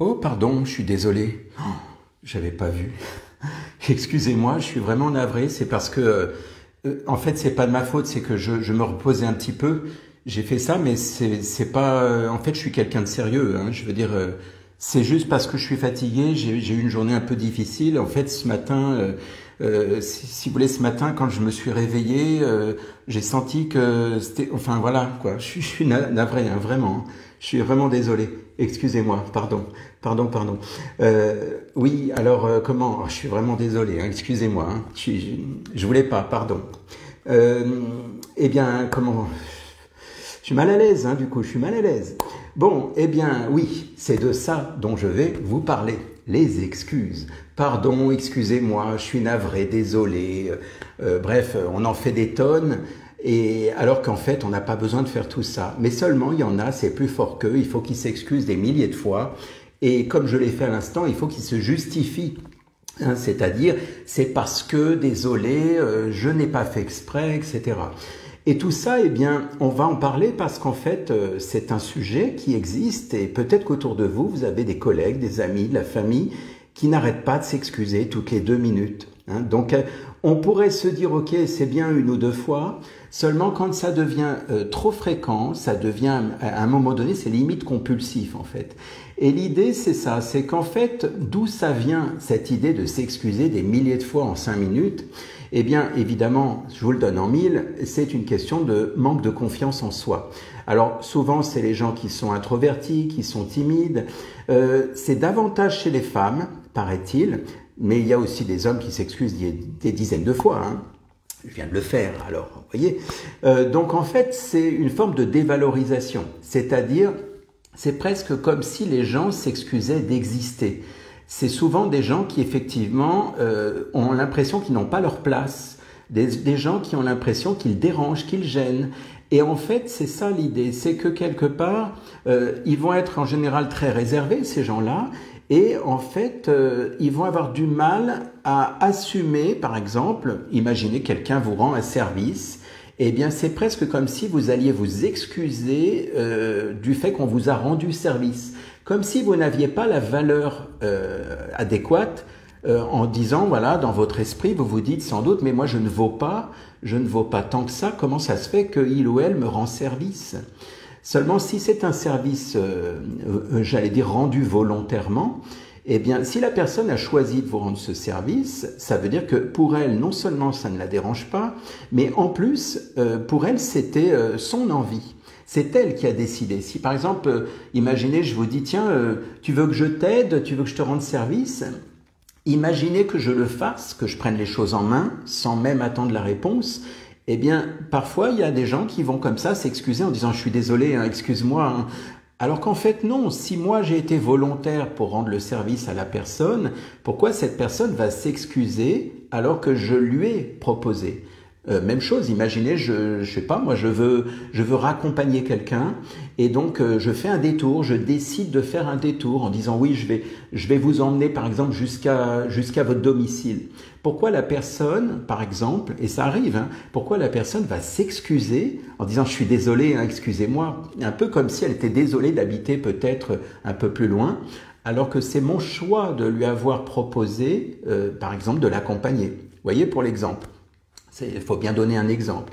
Oh, pardon, je suis désolé. Oh, j'avais pas vu. Excusez-moi, je suis vraiment navré. C'est parce que, en fait, c'est pas de ma faute. C'est que je me reposais un petit peu. J'ai fait ça, mais c'est pas. En fait, je suis quelqu'un de sérieux. Hein, je veux dire, c'est juste parce que je suis fatigué. J'ai eu une journée un peu difficile. En fait, ce matin, si vous voulez, ce matin, quand je me suis réveillé, j'ai senti que c'était. Enfin, voilà, quoi. Je suis navré, hein, vraiment. Je suis vraiment désolé. Excusez-moi, pardon, pardon. Oui, alors comment? Oh, je suis vraiment désolé. Hein, excusez-moi. Hein, je voulais pas, pardon. Euh, eh bien, comment? Je suis mal à l'aise, hein, du coup, je suis mal à l'aise. Bon, eh bien, oui, c'est de ça dont je vais vous parler. Les excuses. Pardon, excusez-moi, je suis navré, désolé. Bref, on en fait des tonnes. Et alors qu'en fait, on n'a pas besoin de faire tout ça. Mais seulement, il y en a, c'est plus fort qu'eux. Il faut qu'ils s'excusent des milliers de fois. Et comme je l'ai fait à l'instant, il faut qu'ils se justifient. Hein, c'est-à-dire, c'est parce que, désolé, je n'ai pas fait exprès, etc. Et tout ça, eh bien, on va en parler parce qu'en fait, c'est un sujet qui existe et peut-être qu'autour de vous, vous avez des collègues, des amis, de la famille qui n'arrêtent pas de s'excuser toutes les 2 minutes. Hein. Donc, on pourrait se dire, ok, c'est bien une ou deux fois, seulement quand ça devient trop fréquent, ça devient, à un moment donné, c'est limite compulsif en fait. Et l'idée, c'est ça, c'est qu'en fait, d'où ça vient cette idée de s'excuser des milliers de fois en 5 minutes? Eh bien, évidemment, je vous le donne en mille, c'est une question de manque de confiance en soi. Alors, souvent, c'est les gens qui sont introvertis, qui sont timides. C'est davantage chez les femmes, paraît-il, mais il y a aussi des hommes qui s'excusent des dizaines de fois. Hein. Je viens de le faire, alors, vous voyez. Donc, en fait, c'est une forme de dévalorisation, c'est-à-dire, c'est presque comme si les gens s'excusaient d'exister. C'est souvent des gens qui, effectivement, ont l'impression qu'ils n'ont pas leur place, des gens qui ont l'impression qu'ils dérangent, qu'ils gênent. Et en fait, c'est ça l'idée, c'est que quelque part, ils vont être en général très réservés, ces gens-là, et en fait, ils vont avoir du mal à assumer, par exemple, imaginez quelqu'un vous rend un service, eh bien, c'est presque comme si vous alliez vous excuser du fait qu'on vous a rendu service. Comme si vous n'aviez pas la valeur adéquate en disant, voilà, dans votre esprit, vous vous dites sans doute, mais moi je ne vaux pas tant que ça, comment ça se fait qu'il ou elle me rend service? Seulement, si c'est un service, j'allais dire, rendu volontairement, eh bien, si la personne a choisi de vous rendre ce service, ça veut dire que pour elle, non seulement ça ne la dérange pas, mais en plus, pour elle, c'était son envie. C'est elle qui a décidé. Si par exemple, imaginez, je vous dis, tiens, tu veux que je t'aide, tu veux que je te rende service, imaginez que je le fasse, que je prenne les choses en main, sans même attendre la réponse. Eh bien, parfois, il y a des gens qui vont comme ça s'excuser en disant, je suis désolé, hein, excuse-moi. Hein. Alors qu'en fait, non, si moi j'ai été volontaire pour rendre le service à la personne, pourquoi cette personne va s'excuser alors que je lui ai proposé? Même chose, imaginez, je sais pas, moi je veux raccompagner quelqu'un et donc je fais un détour, je décide de faire un détour en disant oui, je vais vous emmener par exemple jusqu'à votre domicile. Pourquoi la personne, par exemple, et ça arrive, hein, pourquoi la personne va s'excuser en disant je suis désolé, hein, excusez-moi, un peu comme si elle était désolée d'habiter peut-être un peu plus loin, alors que c'est mon choix de lui avoir proposé, par exemple, de l'accompagner. Vous voyez pour l'exemple. Il faut bien donner un exemple.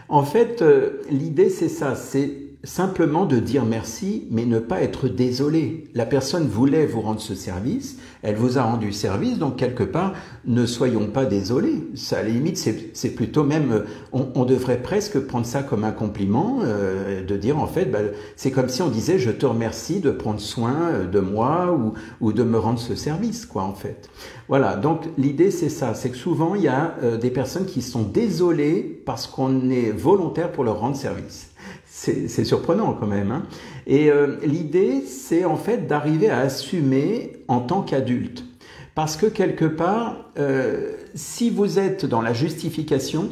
En fait, l'idée c'est ça, c'est simplement de dire merci, mais ne pas être désolé. La personne voulait vous rendre ce service, elle vous a rendu service, donc quelque part, ne soyons pas désolés. Ça, à la limite, c'est plutôt même, on devrait presque prendre ça comme un compliment, de dire en fait, c'est comme si on disait je te remercie de prendre soin de moi ou de me rendre ce service, quoi, en fait. Voilà, donc l'idée c'est ça, c'est que souvent il y a des personnes qui sont désolées parce qu'on est volontaire pour leur rendre service. C'est surprenant quand même. Hein. Et l'idée, c'est en fait d'arriver à assumer en tant qu'adulte. Parce que quelque part, si vous êtes dans la justification,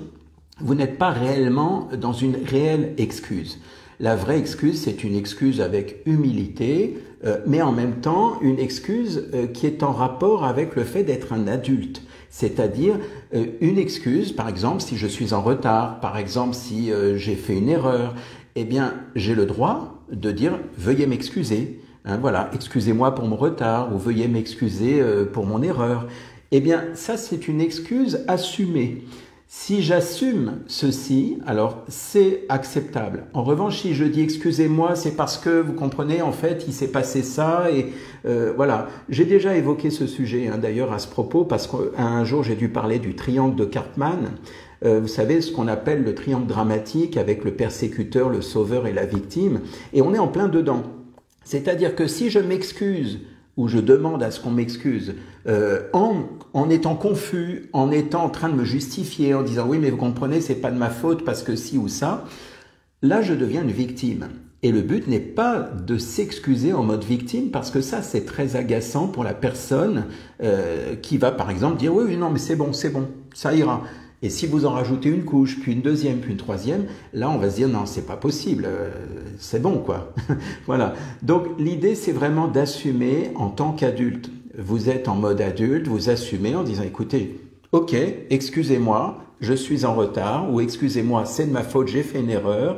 vous n'êtes pas réellement dans une réelle excuse. La vraie excuse, c'est une excuse avec humilité, mais en même temps une excuse qui est en rapport avec le fait d'être un adulte. C'est-à-dire une excuse, par exemple, si je suis en retard, par exemple, si j'ai fait une erreur, eh bien, j'ai le droit de dire « veuillez m'excuser ». Hein, voilà, excusez-moi pour mon retard ou veuillez m'excuser pour mon erreur. Eh bien, ça, c'est une excuse assumée. Si j'assume ceci, alors c'est acceptable. En revanche, si je dis excusez-moi, c'est parce que, vous comprenez, en fait, il s'est passé ça et voilà. J'ai déjà évoqué ce sujet, hein, d'ailleurs, à ce propos, parce qu'un jour, j'ai dû parler du triangle de Karpman. Vous savez, ce qu'on appelle le triangle dramatique avec le persécuteur, le sauveur et la victime. Et on est en plein dedans. C'est-à-dire que si je m'excuse ou je demande à ce qu'on m'excuse en étant confus, en étant en train de me justifier, en disant oui mais vous comprenez c'est pas de ma faute parce que ci ou ça, là je deviens une victime. Et le but n'est pas de s'excuser en mode victime parce que ça c'est très agaçant pour la personne qui va par exemple dire oui non mais c'est bon, ça ira. Et si vous en rajoutez une couche, puis une deuxième, puis une troisième, là on va se dire non, c'est pas possible, c'est bon quoi. Voilà. Donc l'idée c'est vraiment d'assumer en tant qu'adulte. Vous êtes en mode adulte, vous assumez en disant écoutez, ok, excusez-moi, je suis en retard, ou excusez-moi, c'est de ma faute, j'ai fait une erreur.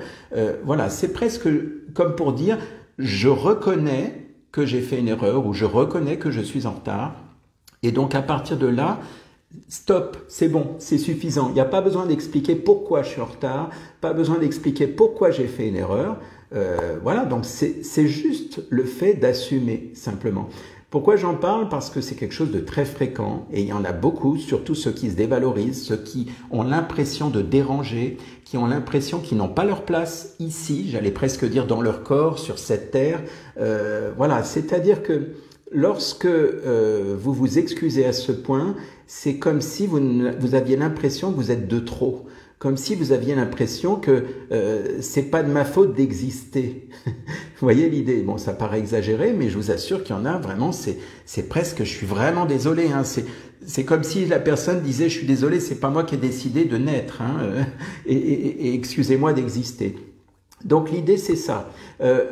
Voilà, c'est presque comme pour dire je reconnais que j'ai fait une erreur, ou je reconnais que je suis en retard. Et donc à partir de là, stop, c'est bon, c'est suffisant. Il n'y a pas besoin d'expliquer pourquoi je suis en retard, pas besoin d'expliquer pourquoi j'ai fait une erreur. Voilà, donc c'est juste le fait d'assumer simplement. Pourquoi j'en parle? Parce que c'est quelque chose de très fréquent et il y en a beaucoup, surtout ceux qui se dévalorisent, ceux qui ont l'impression de déranger, qui ont l'impression qu'ils n'ont pas leur place ici, j'allais presque dire dans leur corps, sur cette terre. Voilà, c'est-à-dire que lorsque vous vous excusez à ce point, c'est comme si vous aviez l'impression que vous êtes de trop. Comme si vous aviez l'impression que c'est pas de ma faute d'exister. Vous voyez l'idée? Bon, ça paraît exagéré, mais je vous assure qu'il y en a vraiment, c'est presque, je suis vraiment désolé. Hein, c'est comme si la personne disait, je suis désolé, c'est pas moi qui ai décidé de naître, hein, et excusez-moi d'exister. Donc l'idée c'est ça.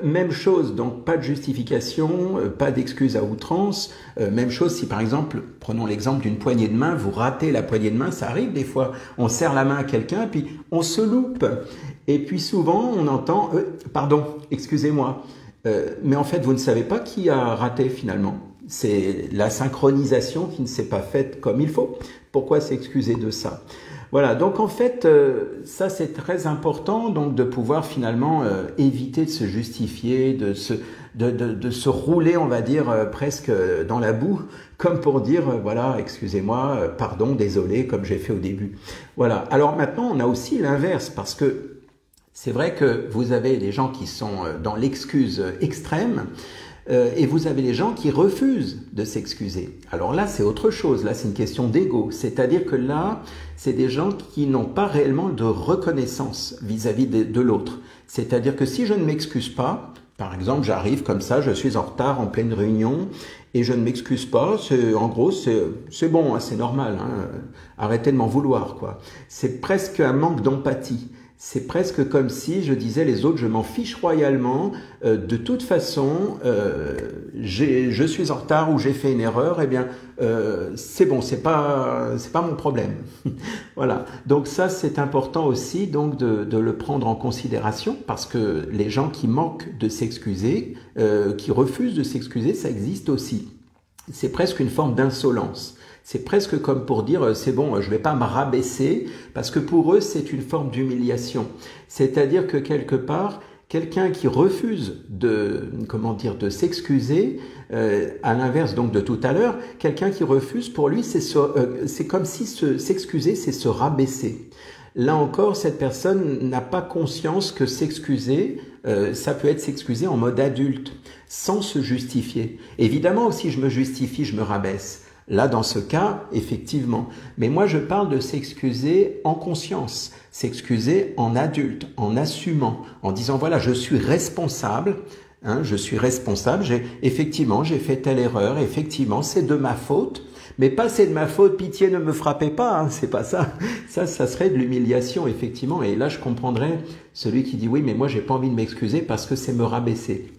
Même chose, donc pas de justification, pas d'excuse à outrance. Même chose si par exemple, prenons l'exemple d'une poignée de main, vous ratez la poignée de main, ça arrive des fois. On serre la main à quelqu'un puis on se loupe. Et puis souvent on entend pardon, excusez-moi. Mais en fait vous ne savez pas qui a raté finalement. C'est la synchronisation qui ne s'est pas faite comme il faut. Pourquoi s'excuser de ça? Voilà, donc en fait, ça c'est très important donc de pouvoir finalement éviter de se justifier, de se rouler, on va dire, presque dans la boue, comme pour dire, voilà, excusez-moi, pardon, désolé, comme j'ai fait au début. Voilà, alors maintenant on a aussi l'inverse, parce que c'est vrai que vous avez des gens qui sont dans l'excuse extrême, et vous avez les gens qui refusent de s'excuser. Alors là, c'est autre chose. Là, c'est une question d'ego. C'est-à-dire que là, c'est des gens qui n'ont pas réellement de reconnaissance vis-à-vis de l'autre. C'est-à-dire que si je ne m'excuse pas, par exemple, j'arrive comme ça, je suis en retard en pleine réunion et je ne m'excuse pas, en gros, c'est bon, hein, c'est normal. Hein, arrêtez de m'en vouloir, quoi. C'est presque un manque d'empathie. C'est presque comme si je disais les autres, je m'en fiche royalement, de toute façon, je suis en retard ou j'ai fait une erreur, eh bien, c'est bon, c'est pas mon problème. Voilà. Donc ça, c'est important aussi donc de le prendre en considération parce que les gens qui manquent de s'excuser, qui refusent de s'excuser, ça existe aussi. C'est presque une forme d'insolence. C'est presque comme pour dire c'est bon, je vais pas me rabaisser parce que pour eux c'est une forme d'humiliation. C'est-à-dire que quelque part, quelqu'un qui refuse de s'excuser, à l'inverse donc de tout à l'heure, quelqu'un qui refuse pour lui c'est comme si s'excuser c'est se rabaisser. Là encore, cette personne n'a pas conscience que s'excuser, ça peut être s'excuser en mode adulte, sans se justifier. Évidemment, si je me justifie, je me rabaisse. Là, dans ce cas, effectivement. Mais moi, je parle de s'excuser en conscience, s'excuser en adulte, en assumant, en disant, voilà, je suis responsable, hein, je suis responsable, effectivement, j'ai fait telle erreur, effectivement, c'est de ma faute, mais pas c'est de ma faute, pitié, ne me frappez pas, hein, c'est pas ça. Ça serait de l'humiliation, effectivement. Et là, je comprendrais celui qui dit, oui, mais moi, j'ai pas envie de m'excuser parce que c'est me rabaisser.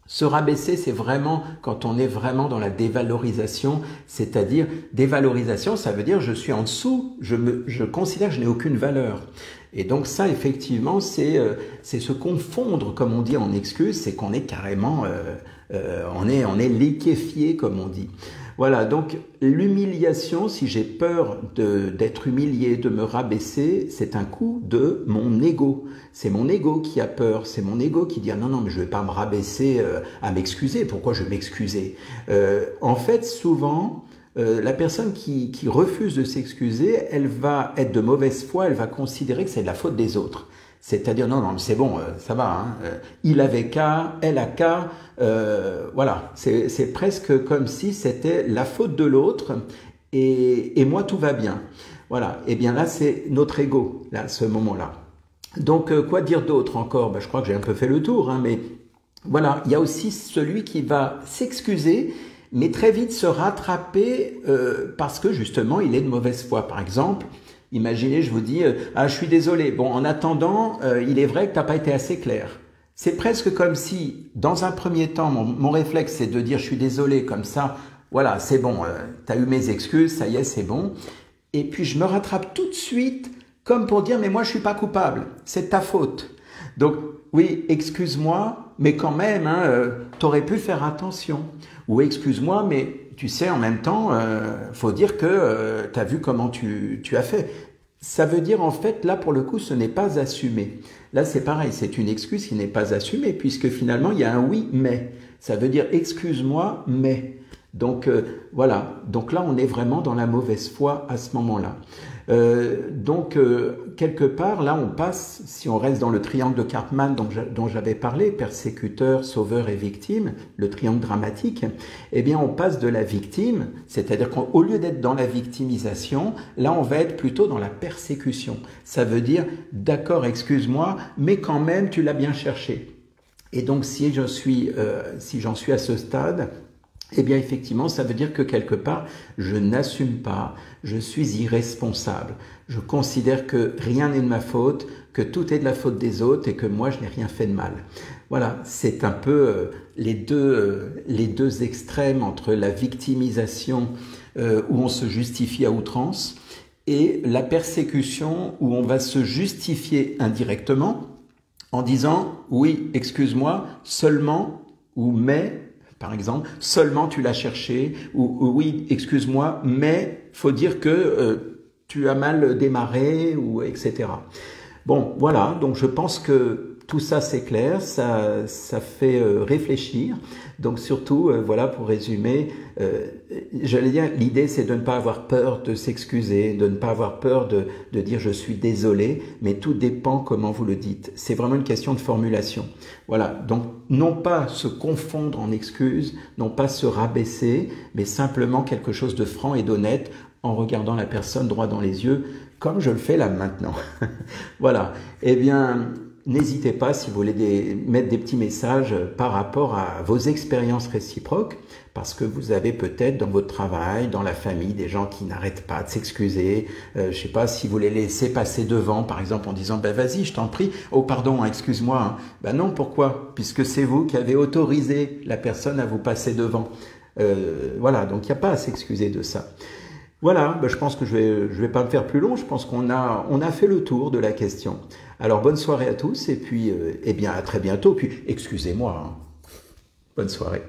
Se rabaisser, c'est vraiment quand on est vraiment dans la dévalorisation, c'est-à-dire dévalorisation, ça veut dire je suis en dessous, je considère que je n'ai aucune valeur. Et donc ça, effectivement, c'est se confondre, comme on dit en excuse, c'est qu'on est carrément On est liquéfié, comme on dit. Voilà, donc l'humiliation, si j'ai peur d'être humilié, de me rabaisser, c'est un coup de mon ego. C'est mon ego qui a peur, c'est mon ego qui dit ah non, mais je vais pas me rabaisser à m'excuser, pourquoi je vais m'excuser En fait, souvent, la personne qui refuse de s'excuser, elle va être de mauvaise foi, elle va considérer que c'est de la faute des autres. C'est-à-dire, non, c'est bon, ça va, hein, il avait qu'à, elle a qu'à, voilà, c'est presque comme si c'était la faute de l'autre et moi tout va bien. Voilà, et bien là c'est notre ego, là, à ce moment-là. Donc, quoi dire d'autre encore? Je crois que j'ai un peu fait le tour, hein, mais voilà, il y a aussi celui qui va s'excuser, mais très vite se rattraper parce que justement il est de mauvaise foi. Par exemple, imaginez, je vous dis ah je suis désolé. Bon, en attendant, il est vrai que t'as pas été assez clair. C'est presque comme si, dans un premier temps, mon réflexe c'est de dire je suis désolé comme ça. Voilà, c'est bon, t'as eu mes excuses, ça y est, c'est bon. Et puis je me rattrape tout de suite, comme pour dire mais moi je suis pas coupable, c'est ta faute. Donc oui, excuse-moi, mais quand même, hein, t'aurais pu faire attention. Ou excuse-moi, mais tu sais, en même temps, faut dire que tu as vu comment tu as fait. Ça veut dire, en fait, là, pour le coup, ce n'est pas assumé. Là, c'est pareil, c'est une excuse qui n'est pas assumée, puisque finalement, il y a un oui, mais. Ça veut dire, excuse-moi, mais. Donc, voilà. Donc là, on est vraiment dans la mauvaise foi à ce moment-là. Donc, quelque part, là, on passe, si on reste dans le triangle de Karpman dont j'avais parlé, persécuteur, sauveur et victime, le triangle dramatique, eh bien, on passe de la victime, c'est-à-dire qu'au lieu d'être dans la victimisation, là, on va être plutôt dans la persécution. Ça veut dire, d'accord, excuse-moi, mais quand même, tu l'as bien cherché. Et donc, si j'en suis à ce stade, eh bien, effectivement, ça veut dire que quelque part, je n'assume pas, je suis irresponsable. Je considère que rien n'est de ma faute, que tout est de la faute des autres et que moi, je n'ai rien fait de mal. Voilà, c'est un peu les deux extrêmes entre la victimisation où on se justifie à outrance et la persécution où on va se justifier indirectement en disant « oui, excuse-moi, seulement » ou « mais » par exemple, seulement tu l'as cherché, ou oui, excuse-moi, mais faut dire que tu as mal démarré, ou etc. Bon, voilà, donc je pense que tout ça c'est clair, ça fait réfléchir. Donc surtout, voilà, pour résumer, j'allais dire, l'idée c'est de ne pas avoir peur de s'excuser, de ne pas avoir peur de dire je suis désolé, mais tout dépend comment vous le dites. C'est vraiment une question de formulation. Voilà, donc non pas se confondre en excuses, non pas se rabaisser, mais simplement quelque chose de franc et d'honnête en regardant la personne droit dans les yeux, comme je le fais là maintenant. Voilà, eh bien, n'hésitez pas si vous voulez mettre des petits messages par rapport à vos expériences réciproques, parce que vous avez peut-être dans votre travail, dans la famille, des gens qui n'arrêtent pas de s'excuser. Je sais pas si vous les laissez passer devant, par exemple, en disant ben vas-y, je t'en prie. Oh pardon, excuse-moi. Hein. Ben non, pourquoi? Puisque c'est vous qui avez autorisé la personne à vous passer devant. Voilà, donc il n'y a pas à s'excuser de ça. Voilà, ben je pense que je vais pas me faire plus long. Je pense qu'on a fait le tour de la question. Alors bonne soirée à tous et puis eh bien à très bientôt. Puis excusez-moi. Hein. Bonne soirée.